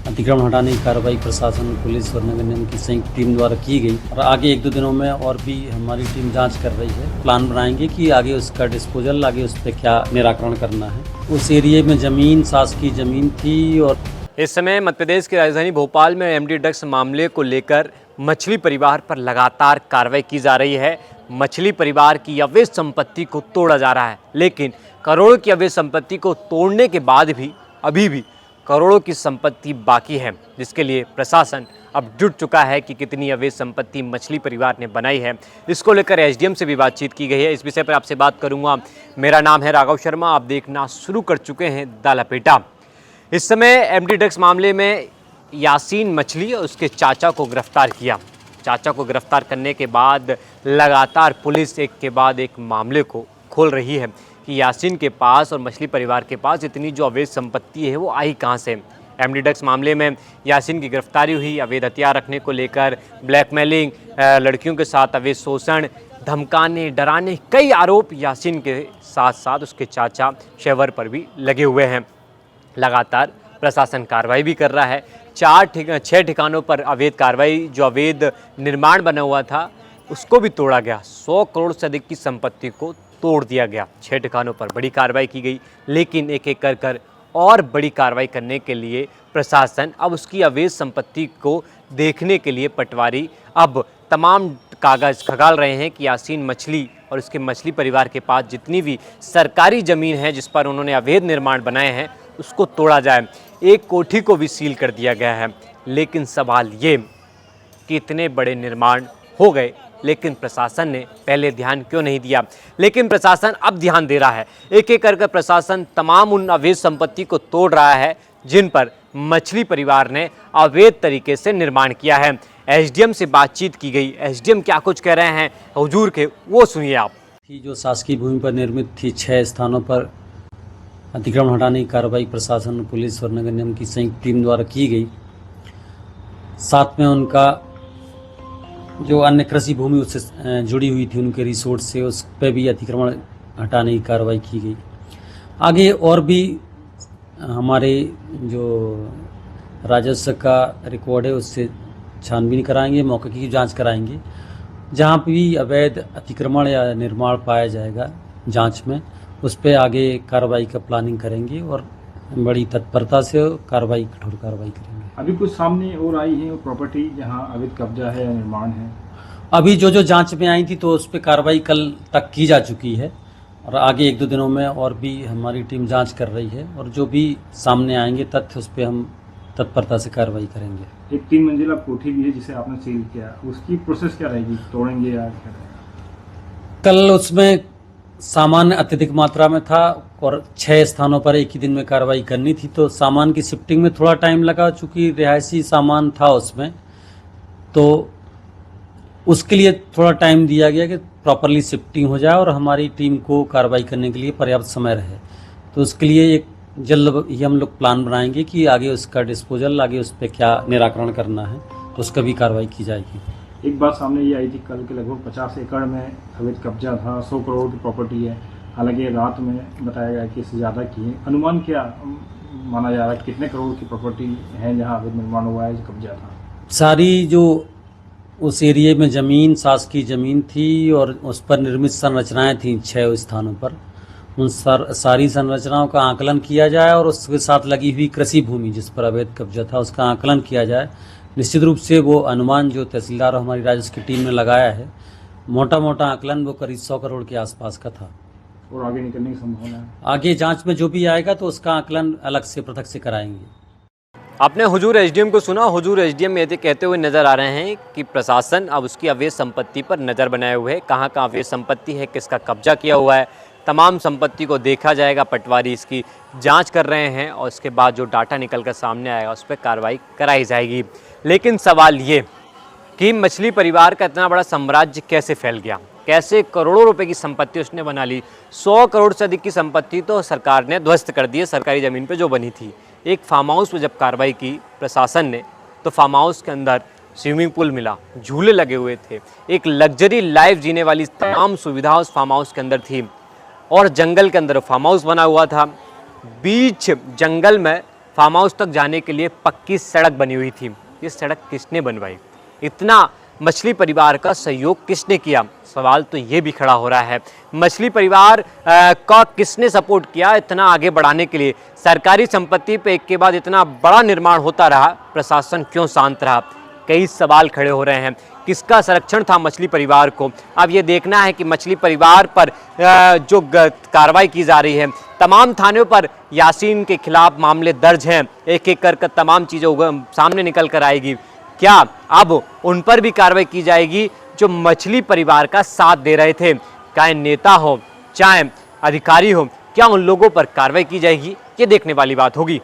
अतिक्रमण हटाने की कार्रवाई प्रशासन, पुलिस और नगर निगम की संयुक्त टीम द्वारा की गई और आगे 1-2 दिनों में और भी हमारी टीम जांच कर रही है। प्लान बनाएंगे कि आगे उसका डिस्पोजल, आगे उस पर क्या निराकरण करना है। उस एरिया में ज़मीन शासकीय ज़मीन थी। और इस समय मध्य प्रदेश की राजधानी भोपाल में एमडी ड्रग्स मामले को लेकर मछली परिवार पर लगातार कार्रवाई की जा रही है। मछली परिवार की अवैध संपत्ति को तोड़ा जा रहा है, लेकिन करोड़ों की अवैध संपत्ति को तोड़ने के बाद भी अभी भी करोड़ों की संपत्ति बाकी है, जिसके लिए प्रशासन अब जुट चुका है कि कितनी अवैध संपत्ति मछली परिवार ने बनाई है। इसको लेकर एसडीएम से भी बातचीत की गई है। इस विषय पर आपसे बात करूंगा। मेरा नाम है राघव शर्मा। आप देखना शुरू कर चुके हैं द लपेटा। इस समय एमडी ड्रग्स मामले में यासीन मछली और उसके चाचा को गिरफ्तार किया। चाचा को गिरफ्तार करने के बाद लगातार पुलिस एक के बाद एक मामले को खोल रही है कि यासीन के पास और मछली परिवार के पास इतनी जो अवैध संपत्ति है वो आई कहाँ से। एमडी ड्रग्स मामले में यासीन की गिरफ्तारी हुई। अवैध हथियार रखने को लेकर ब्लैकमेलिंग, लड़कियों के साथ अवैध शोषण, धमकाने, डराने, कई आरोप यासीन के साथ साथ उसके चाचा शेवर पर भी लगे हुए हैं। लगातार प्रशासन कार्रवाई भी कर रहा है। 6 ठिकानों पर अवैध कार्रवाई, जो अवैध निर्माण बना हुआ था उसको भी तोड़ा गया। 100 करोड़ से अधिक की संपत्ति को तोड़ दिया गया। 6 ठिकानों पर बड़ी कार्रवाई की गई, लेकिन एक एक कर और बड़ी कार्रवाई करने के लिए प्रशासन अब उसकी अवैध संपत्ति को देखने के लिए पटवारी अब तमाम कागज़ खंगाल रहे हैं कि यासीन मछली और उसके मछली परिवार के पास जितनी भी सरकारी ज़मीन है जिस पर उन्होंने अवैध निर्माण बनाए हैं उसको तोड़ा जाए। एक कोठी को भी सील कर दिया गया है। लेकिन सवाल ये कि इतने बड़े निर्माण हो गए, लेकिन प्रशासन ने पहले ध्यान क्यों नहीं दिया। लेकिन प्रशासन अब ध्यान दे रहा है। एक एक करके प्रशासन तमाम उन अवैध संपत्ति को तोड़ रहा है जिन पर मछली परिवार ने अवैध तरीके से निर्माण किया है। एसडीएम से बातचीत की गई। एसडीएम क्या कुछ कह रहे हैं हुजूर के, वो सुनिए आप। जो शासकीय भूमि पर निर्मित थी 6 स्थानों पर अतिक्रमण हटाने की कार्रवाई प्रशासन, पुलिस और नगर निगम की संयुक्त टीम द्वारा की गई। साथ में उनका जो अन्य कृषि भूमि उससे जुड़ी हुई थी, उनके रिसोर्ट से, उस पर भी अतिक्रमण हटाने की कार्रवाई की गई। आगे और भी हमारे जो राजस्व का रिकॉर्ड है उससे छानबीन कराएंगे, मौके की जांच कराएंगे। जहाँ भी अवैध अतिक्रमण या निर्माण पाया जाएगा जांच में, उस पर आगे कार्रवाई का प्लानिंग करेंगे और बड़ी तत्परता से कार्रवाई, कठोर कार्रवाई करेंगे। अभी कुछ सामने और आई है प्रॉपर्टी जहां अवैध कब्जा है या निर्माण है? अभी जो जांच में आई थी तो उस पर कार्रवाई कल तक की जा चुकी है और आगे 1-2 दिनों में और भी हमारी टीम जांच कर रही है और जो भी सामने आएंगे तथ्य उस पर हम तत्परता से कार्रवाई करेंगे। एक 3 मंजिला कोठी भी है जिसे आपने सील किया, उसकी प्रोसेस क्या रहेगी? तोड़ेंगे या क्या रहेगा? कल उसमें सामान अत्यधिक मात्रा में था और 6 स्थानों पर एक ही दिन में कार्रवाई करनी थी, तो सामान की शिफ्टिंग में थोड़ा टाइम लगा। चूँकि रिहायशी सामान था उसमें, तो उसके लिए थोड़ा टाइम दिया गया कि प्रॉपरली शिफ्टिंग हो जाए और हमारी टीम को कार्रवाई करने के लिए पर्याप्त समय रहे। तो उसके लिए एक जल्द ही हम लोग प्लान बनाएंगे कि आगे उसका डिस्पोजल, आगे उस पर क्या निराकरण करना है, तो उसका भी कार्रवाई की जाएगी। एक बात सामने ये आई थी कल के लगभग 50 एकड़ में अवैध कब्जा था, 100 करोड़ की प्रॉपर्टी है। हालांकि रात में बताया गया कि इससे ज़्यादा की है। अनुमान क्या माना जा रहा है, कितने करोड़ की प्रॉपर्टी है जहां अवैध निर्माण हुआ है, कब्जा था? सारी जो उस एरिया में ज़मीन शासकीय ज़मीन थी और उस पर निर्मित संरचनाएं थीं 6 स्थानों पर, उन सारी संरचनाओं का आकलन किया जाए और उसके साथ लगी हुई कृषि भूमि जिस पर अवैध कब्जा था उसका आकलन किया जाए। निश्चित रूप से वो अनुमान जो तहसीलदार और हमारी राजस्व की टीम ने लगाया है, मोटा मोटा आकलन वो करीब 100 करोड़ के आसपास का था। और आगे निकलने की संभावना है? आगे जांच में जो भी आएगा तो उसका आकलन अलग से पृथक से कराएंगे। आपने हुजूर एसडीएम को सुना। हुजूर एसडीएम ये कहते हुए नजर आ रहे हैं कि प्रशासन अब उसकी अवैध संपत्ति पर नज़र बनाए हुए है। कहाँ कहाँ अवैध संपत्ति है, किसका कब्जा किया हुआ है, तमाम संपत्ति को देखा जाएगा। पटवारी इसकी जांच कर रहे हैं और उसके बाद जो डाटा निकल कर सामने आएगा उस पर कार्रवाई कराई जाएगी। लेकिन सवाल ये कि मछली परिवार का इतना बड़ा साम्राज्य कैसे फैल गया, कैसे करोड़ों रुपए की संपत्ति उसने बना ली। 100 करोड़ से अधिक की संपत्ति तो सरकार ने ध्वस्त कर दी है, सरकारी ज़मीन पे जो बनी थी। एक फार्म हाउस पर जब कार्रवाई की प्रशासन ने, तो फार्म हाउस के अंदर स्विमिंग पूल मिला, झूले लगे हुए थे, एक लग्जरी लाइफ जीने वाली तमाम सुविधा उस फार्म हाउस के अंदर थी और जंगल के अंदर फार्म हाउस बना हुआ था। बीच जंगल में फार्म हाउस तक जाने के लिए पक्की सड़क बनी हुई थी। ये सड़क किसने बनवाई? इतना मछली परिवार का सहयोग किसने किया? सवाल तो ये भी खड़ा हो रहा है। मछली परिवार का किसने सपोर्ट किया इतना आगे बढ़ाने के लिए? सरकारी संपत्ति पे एक के बाद इतना बड़ा निर्माण होता रहा, प्रशासन क्यों शांत रहा? कई सवाल खड़े हो रहे हैं। किसका संरक्षण था मछली परिवार को? अब ये देखना है कि मछली परिवार पर जो कार्रवाई की जा रही है, तमाम थानों पर यासीन के खिलाफ मामले दर्ज हैं, एक एक कर तमाम चीज़ें सामने निकल कर आएगी। क्या अब उन पर भी कार्रवाई की जाएगी जो मछली परिवार का साथ दे रहे थे? चाहे नेता हो, चाहे अधिकारी हो, क्या उन लोगों पर कार्रवाई की जाएगी? ये देखने वाली बात होगी।